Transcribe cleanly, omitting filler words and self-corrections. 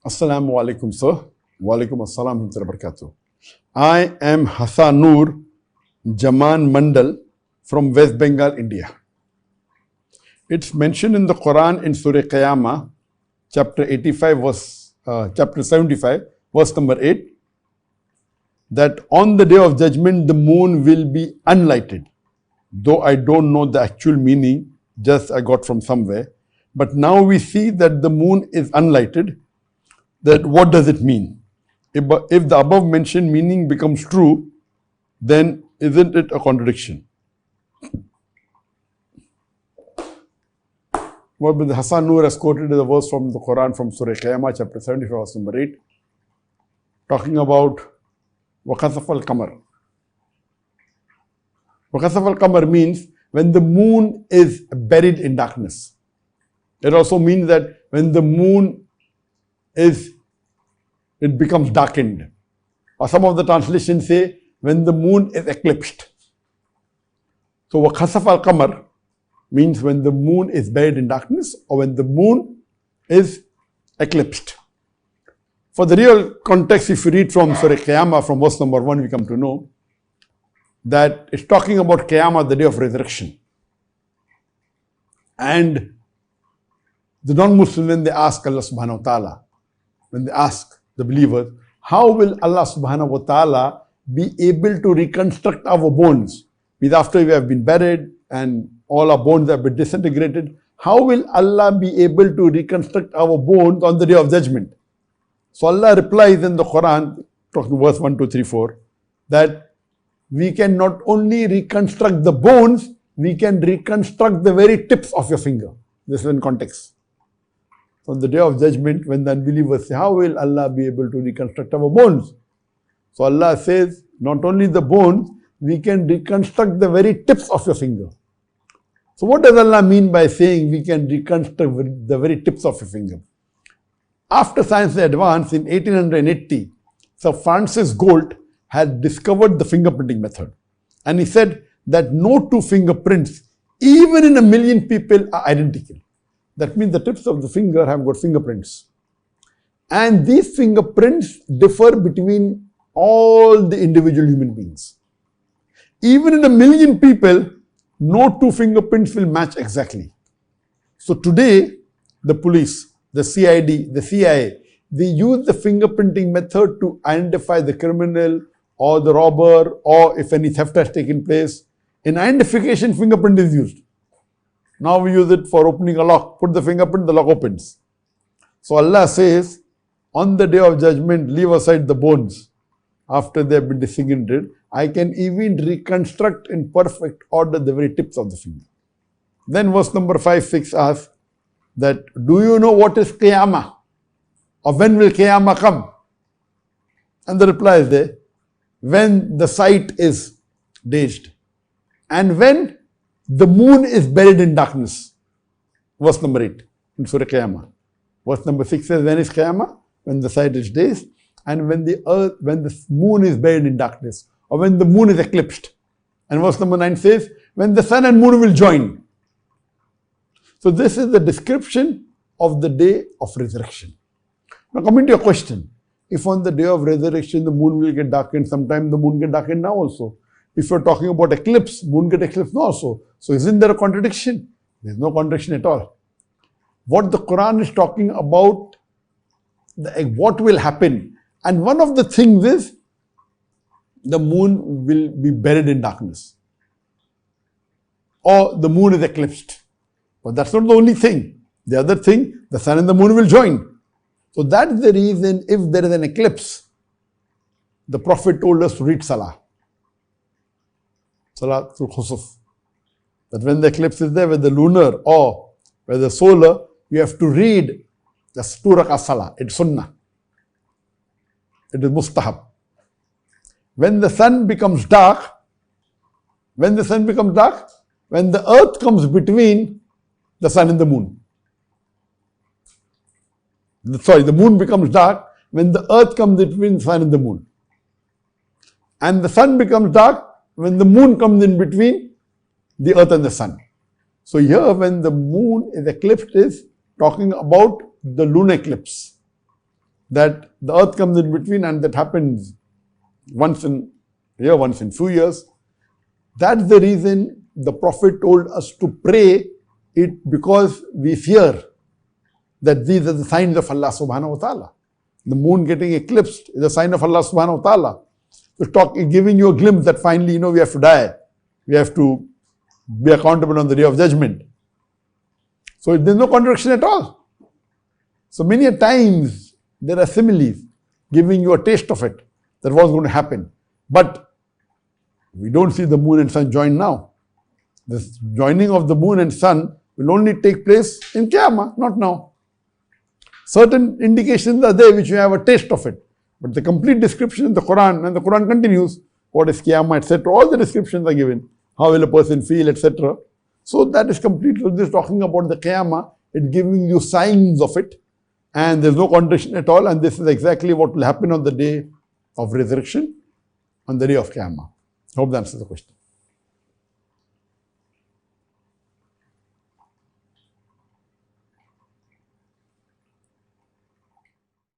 Assalamu alaikum, sir. Wa alaikum assalam wa barakatuh. I am Hassanur Jaman Mandal from West Bengal, India. It's mentioned in the Quran in Surah Qiyamah, chapter 75, verse number 8, that on the day of judgment the moon will be unlighted. Though I don't know the actual meaning, just I got from somewhere. But now we see that the moon is unlighted. That what does it mean? If the above mentioned meaning becomes true, then isn't it a contradiction? What Brother Hassan Noor has quoted is a verse from the Quran from Surah Qiyamah, chapter 75, verse number 8, talking about وَخَسَفَ الْقَمَرِ. وَخَسَفَ الْقَمَرِ means when the moon is buried in darkness. It also means that when the moon it becomes darkened. Or some of the translations say when the moon is eclipsed. So وَخَسَفَ الْقَمَرِ means when the moon is buried in darkness or when the moon is eclipsed. For the real context, if you read from Surah Qiyamah, from verse number 1, we come to know that it's talking about Qiyamah, the day of resurrection. And the non-Muslims, when they ask Allah subhanahu wa ta'ala, when they ask the believers, how will Allah subhanahu wa ta'ala be able to reconstruct our bones? Because after we have been buried and all our bones have been disintegrated, how will Allah be able to reconstruct our bones on the day of judgment? So Allah replies in the Quran, talking verse 1, 2, 3, 4, that we can not only reconstruct the bones, we can reconstruct the very tips of your finger. This is in context. On the day of judgment, when the unbelievers say, how will Allah be able to reconstruct our bones? So Allah says, not only the bones, we can reconstruct the very tips of your finger. So what does Allah mean by saying we can reconstruct the very tips of your finger? After science advanced in 1880, Sir Francis Galt had discovered the fingerprinting method. And he said that no two fingerprints, even in 1,000,000 people, are identical. That means the tips of the finger have got fingerprints. And these fingerprints differ between all the individual human beings. Even in 1,000,000 people, no two fingerprints will match exactly. So today, the police, the CID, the CIA, they use the fingerprinting method to identify the criminal or the robber, or if any theft has taken place. In identification, fingerprint is used. Now we use it for opening a lock. Put the fingerprint, the lock opens. So Allah says, on the day of judgment, leave aside the bones. After they have been disintegrated, I can even reconstruct in perfect order the very tips of the finger. Then verse number 5, 6 asks that, do you know what is Qiyamah? Or when will Qiyamah come? And the reply is there, when the sight is dazed. And when the moon is buried in darkness. Verse number 8 in Surah Qiyamah. Verse number 6 says, when is Qiyamah? When the sight is dazed. And when the moon is buried in darkness. Or when the moon is eclipsed. And verse number 9 says, when the sun and moon will join. So this is the description of the day of resurrection. Now coming to your question, if on the day of resurrection the moon will get darkened, sometime the moon get darkened now also. If you're talking about eclipse, moon get eclipsed now also. So isn't there a contradiction? There's no contradiction at all. What the Quran is talking about, what will happen. And one of the things is, the moon will be buried in darkness. Or the moon is eclipsed. But that's not the only thing. The other thing, the sun and the moon will join. So that's the reason if there is an eclipse, the Prophet told us to read Salah. Salatul Khusuf. That when the eclipse is there, whether the lunar or whether the solar, you have to read the 2 rak'ah Salah. It's Sunnah. It is Mustahab. When the sun becomes dark, when the earth comes between the sun and the moon. The moon becomes dark when the earth comes between the sun and the moon. And the sun becomes dark when the moon comes in between the earth and the sun. So here when the moon is eclipsed is talking about the lunar eclipse. that the earth comes in between, and that happens once in a year, once in few years. That's the reason the Prophet told us to pray it, because we fear that these are the signs of Allah subhanahu wa ta'ala. The moon getting eclipsed is a sign of Allah subhanahu wa ta'ala. So giving you a glimpse that finally, we have to die. We have to be accountable on the day of judgment. So there's no contradiction at all. So many a times there are similes giving you a taste of it, that was going to happen. But we don't see the moon and sun join now. This joining of the moon and sun will only take place in Qiyamah, not now. Certain indications are there which you have a taste of it. But the complete description in the Quran, and the Quran continues, what is Qiyamah, etc. All the descriptions are given. How will a person feel, etc. So that is complete. So this talking about the Qiyamah, it's giving you signs of it. And there's no contradiction at all. And this is exactly what will happen on the day of resurrection, on the day of Qiyamah. I hope that answers the question.